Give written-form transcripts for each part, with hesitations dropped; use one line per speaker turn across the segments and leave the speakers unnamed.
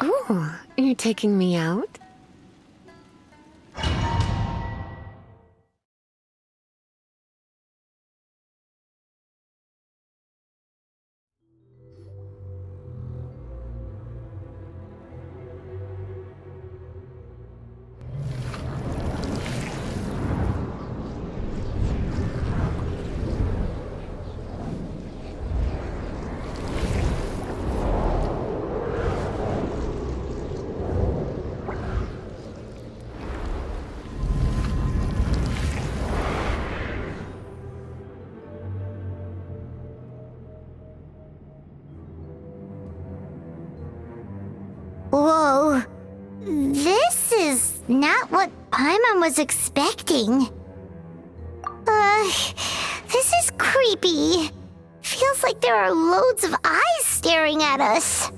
Oh, you're taking me out?
Whoa. This is not what Paimon was expecting. This is creepy. Feels like there are loads of eyes staring at us.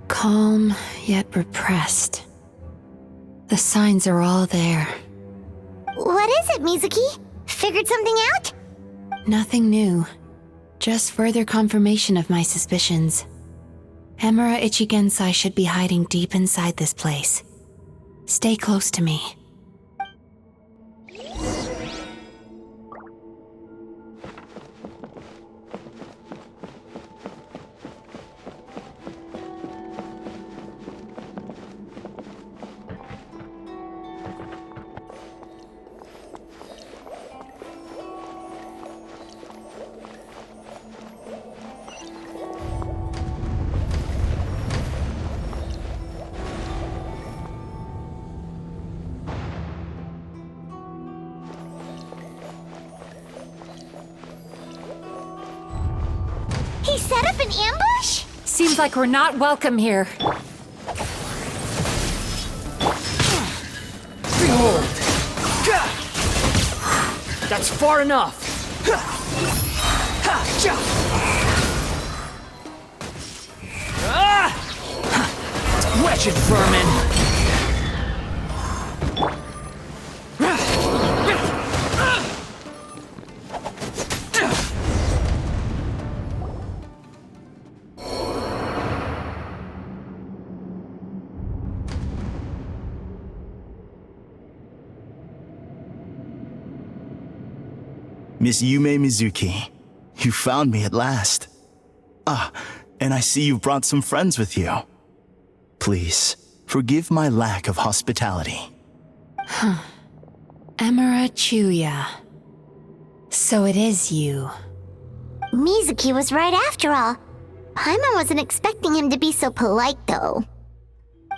Calm, yet repressed. The signs are all there.
What is it, Mizuki? Figured something out?
Nothing new. Just further confirmation of my suspicions. Emura Ichigensai should be hiding deep inside this place. Stay close to me.
He set up an ambush?
Seems like we're not welcome here.
Behold! That's far enough! Wretched vermin!
Miss Yume Mizuki, you found me at last. Ah, and I see you brought some friends with you. Please, forgive my lack of hospitality.
Emura Chuya. So it is you.
Mizuki was right after all. Paimon wasn't expecting him to be so polite, though.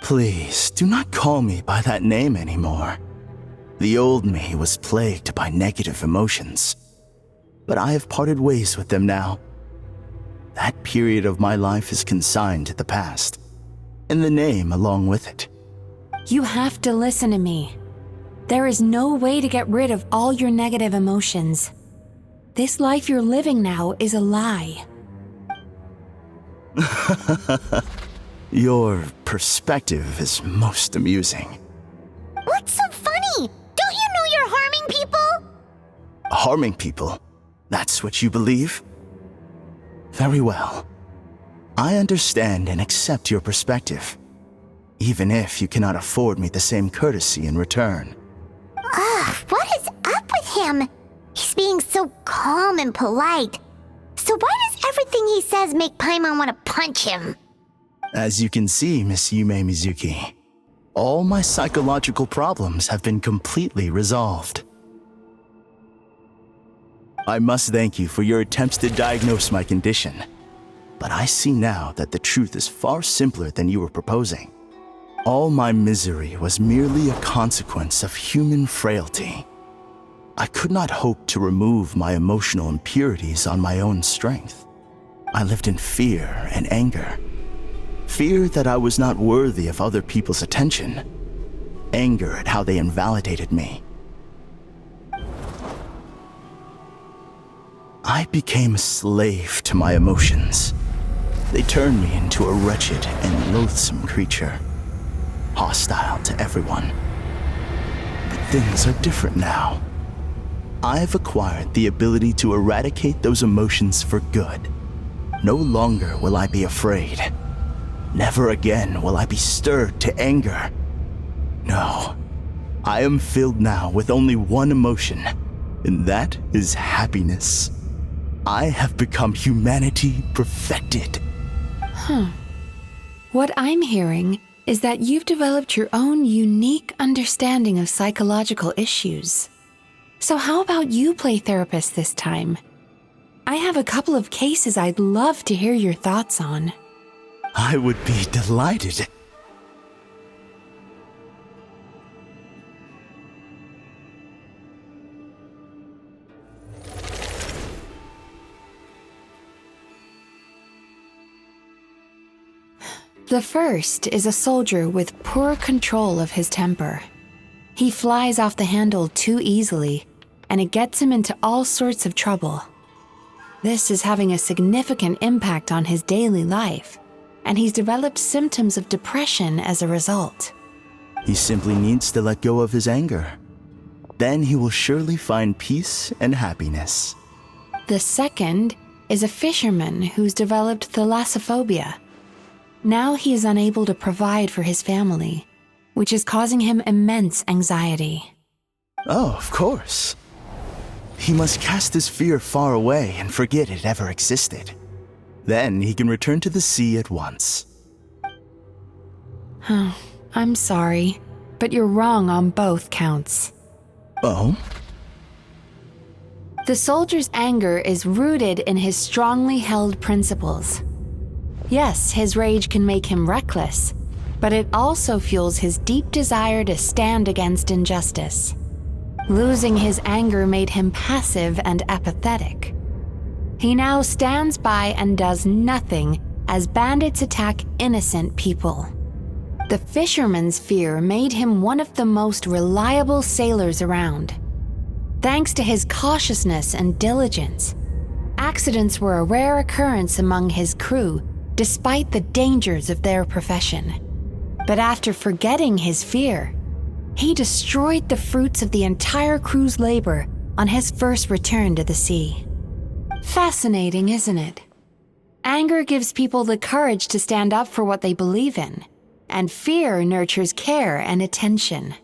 Please, do not call me by that name anymore. The old me was plagued by negative emotions. But I have parted ways with them now. That period of my life is consigned to the past, and the name along with it.
You have to listen to me. There is no way to get rid of all your negative emotions. This life you're living now is a lie.
Your perspective is most amusing.
What's so funny? Don't you know you're harming people?
Harming people? That's what you believe? Very well. I understand and accept your perspective, even if you cannot afford me the same courtesy in return.
What is up with him? He's being so calm and polite. So why does everything he says make Paimon want to punch him?
As you can see, Miss Yume Mizuki, all my psychological problems have been completely resolved. I must thank you for your attempts to diagnose my condition, but I see now that the truth is far simpler than you were proposing. All my misery was merely a consequence of human frailty. I could not hope to remove my emotional impurities on my own strength. I lived in fear and anger. Fear that I was not worthy of other people's attention. Anger at how they invalidated me. I became a slave to my emotions. They turned me into a wretched and loathsome creature, hostile to everyone. But things are different now. I've acquired the ability to eradicate those emotions for good. No longer will I be afraid. Never again will I be stirred to anger. No, I am filled now with only one emotion, and that is happiness. I have become humanity perfected.
What I'm hearing is that you've developed your own unique understanding of psychological issues. So how about you play therapist this time? I have a couple of cases I'd love to hear your thoughts on.
I would be delighted.
The first is a soldier with poor control of his temper. He flies off the handle too easily, and it gets him into all sorts of trouble. This is having a significant impact on his daily life, and he's developed symptoms of depression as a result.
He simply needs to let go of his anger. Then he will surely find peace and happiness.
The second is a fisherman who's developed thalassophobia. Now he is unable to provide for his family, which is causing him immense anxiety.
Oh, of course. He must cast his fear far away and forget it ever existed. Then he can return to the sea at once.
I'm sorry, but you're wrong on both counts.
Oh?
The soldier's anger is rooted in his strongly held principles. Yes, his rage can make him reckless, but it also fuels his deep desire to stand against injustice. Losing his anger made him passive and apathetic. He now stands by and does nothing as bandits attack innocent people. The fisherman's fear made him one of the most reliable sailors around. Thanks to his cautiousness and diligence, accidents were a rare occurrence among his crew despite the dangers of their profession. But after forgetting his fear, he destroyed the fruits of the entire crew's labor on his first return to the sea. Fascinating, isn't it? Anger gives people the courage to stand up for what they believe in, and fear nurtures care and attention.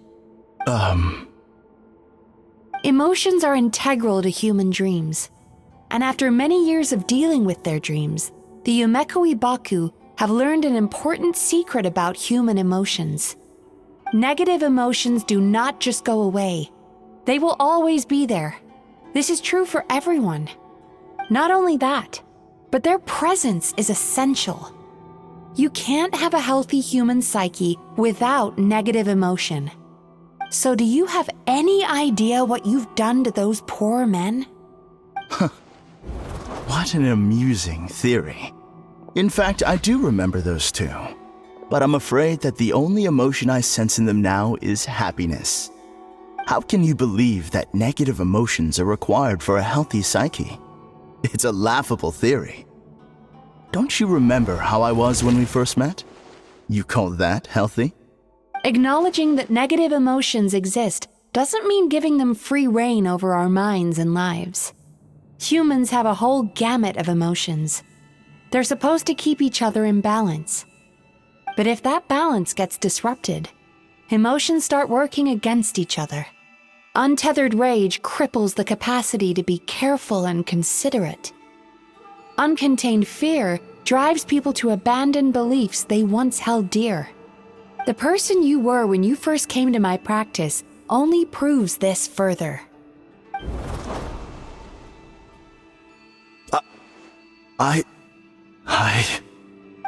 Emotions are integral to human dreams, and after many years of dealing with their dreams, the Yumeko Ibaku have learned an important secret about human emotions. Negative emotions do not just go away. They will always be there. This is true for everyone. Not only that, but their presence is essential. You can't have a healthy human psyche without negative emotion. So do you have any idea what you've done to those poor men?
What an amusing theory. In fact, I do remember those two. But I'm afraid that the only emotion I sense in them now is happiness. How can you believe that negative emotions are required for a healthy psyche? It's a laughable theory. Don't you remember how I was when we first met? You call that healthy?
Acknowledging that negative emotions exist doesn't mean giving them free rein over our minds and lives. Humans have a whole gamut of emotions. They're supposed to keep each other in balance. But if that balance gets disrupted, emotions start working against each other. Untethered rage cripples the capacity to be careful and considerate. Uncontained fear drives people to abandon beliefs they once held dear. The person you were when you first came to my practice only proves this further.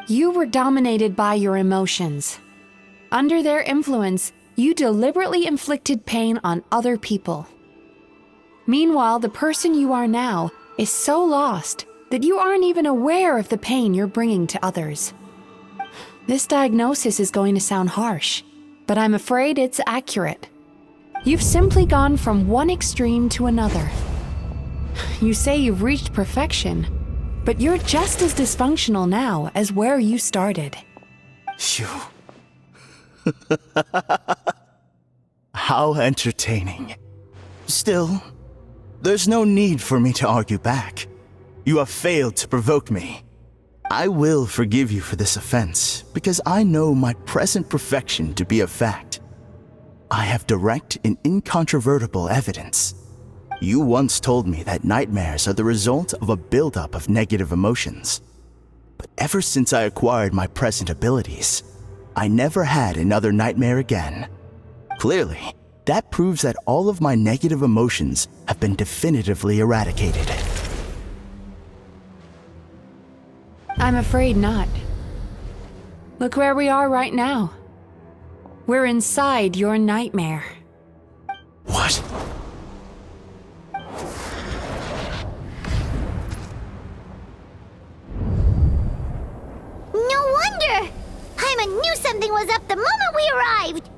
You were dominated by your emotions. Under their influence, you deliberately inflicted pain on other people. Meanwhile, the person you are now is so lost that you aren't even aware of the pain you're bringing to others. This diagnosis is going to sound harsh, but I'm afraid it's accurate. You've simply gone from one extreme to another. You say you've reached perfection, but you're just as dysfunctional now as where you started.
Phew. How entertaining. Still, there's no need for me to argue back. You have failed to provoke me. I will forgive you for this offense because I know my present perfection to be a fact. I have direct and incontrovertible evidence. You once told me that nightmares are the result of a buildup of negative emotions. But ever since I acquired my present abilities, I never had another nightmare again. Clearly, that proves that all of my negative emotions have been definitively eradicated.
I'm afraid not. Look where we are right now. We're inside your nightmare.
What?
No wonder! Paimon knew something was up the moment we arrived!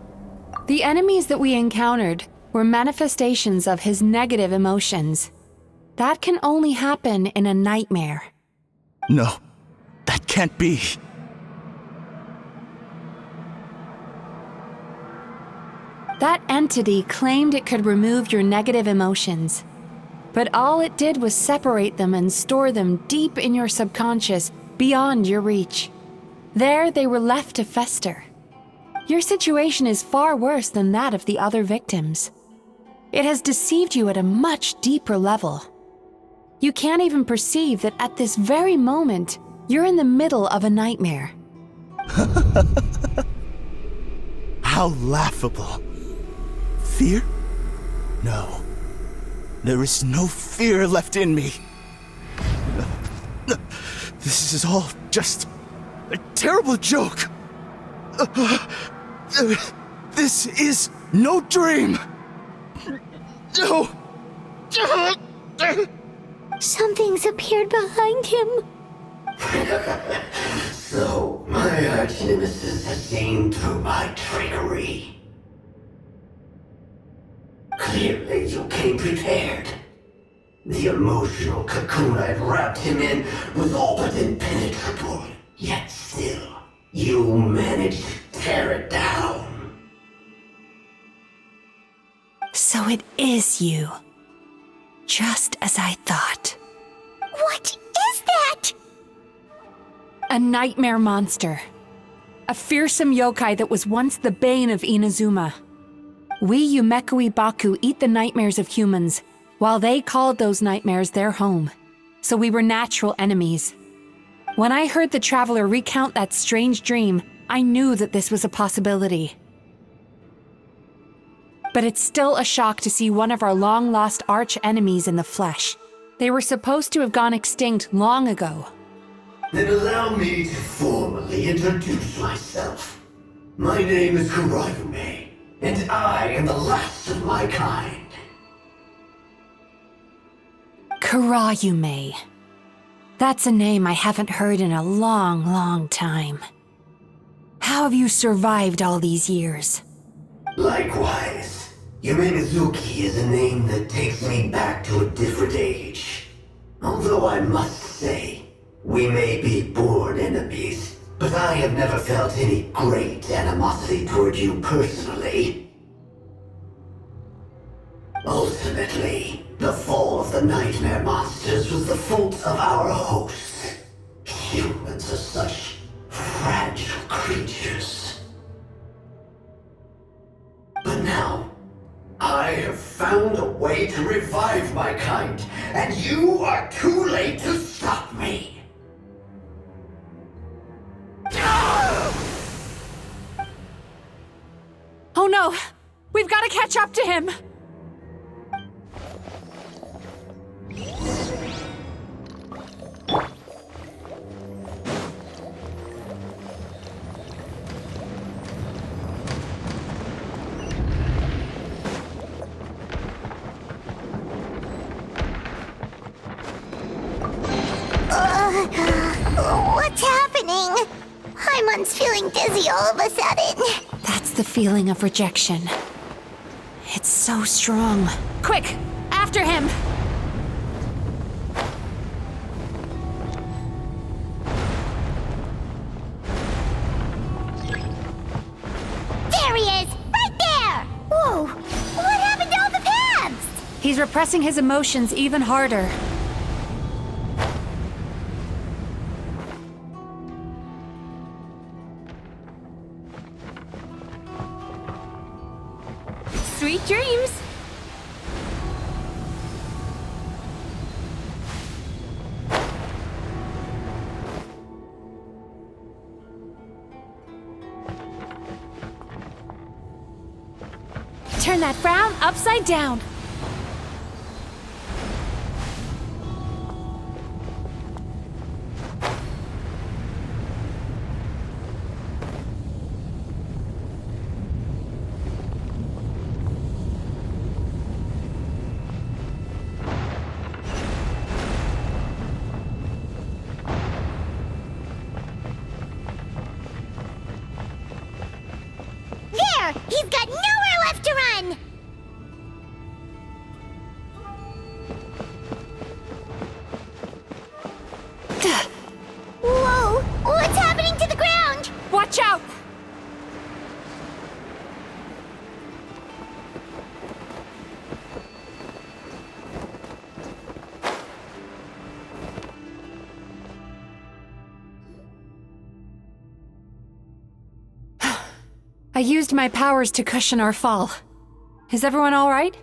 The enemies that we encountered were manifestations of his negative emotions. That can only happen in a nightmare.
No, that can't be.
That entity claimed it could remove your negative emotions. But all it did was separate them and store them deep in your subconscious, beyond your reach. There they were left to fester. Your situation is far worse than that of the other victims. It has deceived you at a much deeper level. You can't even perceive that at this very moment, you're in the middle of a nightmare.
How laughable. Fear? No. There is no fear left in me. This is all just a terrible joke. This is no dream. No.
Something's appeared behind him.
So, my arch-nemesis has seen through my trickery. Clearly, you came prepared. The emotional cocoon I'd wrapped him in was all but impenetrable. Yet still, you managed to tear it down.
So it is you. Just as I thought.
What is that?
A nightmare monster. A fearsome yokai that was once the bane of Inazuma. We Yumekui Baku eat the nightmares of humans, while they called those nightmares their home. So we were natural enemies. When I heard the traveler recount that strange dream, I knew that this was a possibility. But it's still a shock to see one of our long-lost arch-enemies in the flesh. They were supposed to have gone extinct long ago.
Then allow me to formally introduce myself. My name is Kurayume, and I am the last of my kind.
Kurayume. That's a name I haven't heard in a long, long time. How have you survived all these years?
Likewise, Yume-Mizuki is a name that takes me back to a different age. Although I must say, we may be born enemies, but I have never felt any great animosity toward you personally. Ultimately, the fall of the nightmare monsters was the fault of our hosts. Humans are such fragile creatures. But now, I have found a way to revive my kind, and you are too late to stop me.
Oh no! We've got to catch up to him!
What's happening? Paimon's feeling dizzy all of a sudden.
That's the feeling of rejection. It's so strong. Quick! After him!
There he is! Right there! Whoa! What happened to all the paths?
He's repressing his emotions even harder.
Sweet dreams!
Turn that frown upside down.
There! He's got nowhere left to run! Whoa! What's happening to the ground?
Watch out! I used my powers to cushion our fall. Is everyone all right?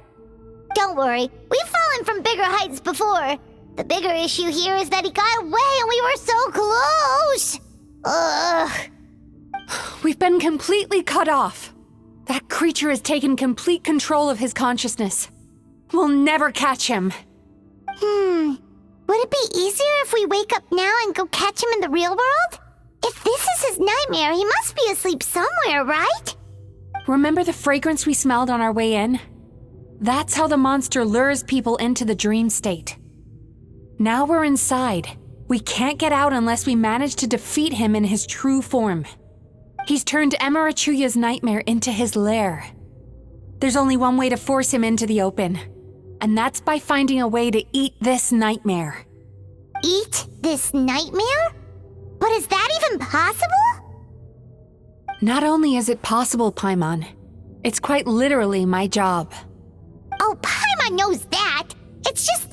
Don't worry, we've fallen from bigger heights before. The bigger issue here is that he got away and we were so close! Ugh.
We've been completely cut off. That creature has taken complete control of his consciousness. We'll never catch him.
Would it be easier if we wake up now and go catch him in the real world? If this is his nightmare, he must be asleep somewhere, right?
Remember the fragrance we smelled on our way in? That's how the monster lures people into the dream state. Now we're inside. We can't get out unless we manage to defeat him in his true form. He's turned Emarachuya's nightmare into his lair. There's only one way to force him into the open, and that's by finding a way to eat this nightmare.
Eat this nightmare? But is that even possible?
Not only is it possible, Paimon, it's quite literally my job.
Oh, Paimon knows that. It's just...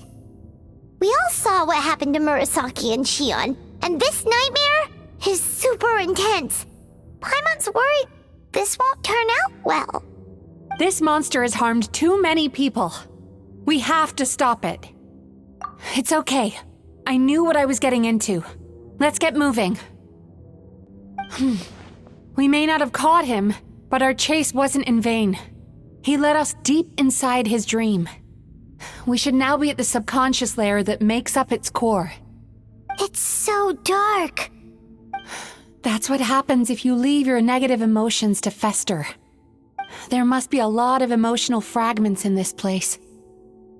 We all saw what happened to Murasaki and Shion, and this nightmare is super intense. Paimon's worried this won't turn out well.
This monster has harmed too many people. We have to stop it. It's okay. I knew what I was getting into. Let's get moving. We may not have caught him, but our chase wasn't in vain. He led us deep inside his dream. We should now be at the subconscious layer that makes up its core.
It's so dark.
That's what happens if you leave your negative emotions to fester. There must be a lot of emotional fragments in this place.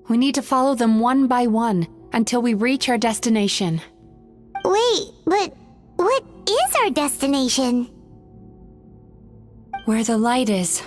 We need to follow them one by one until we reach our destination.
Wait, but what is our destination?
Where the light is,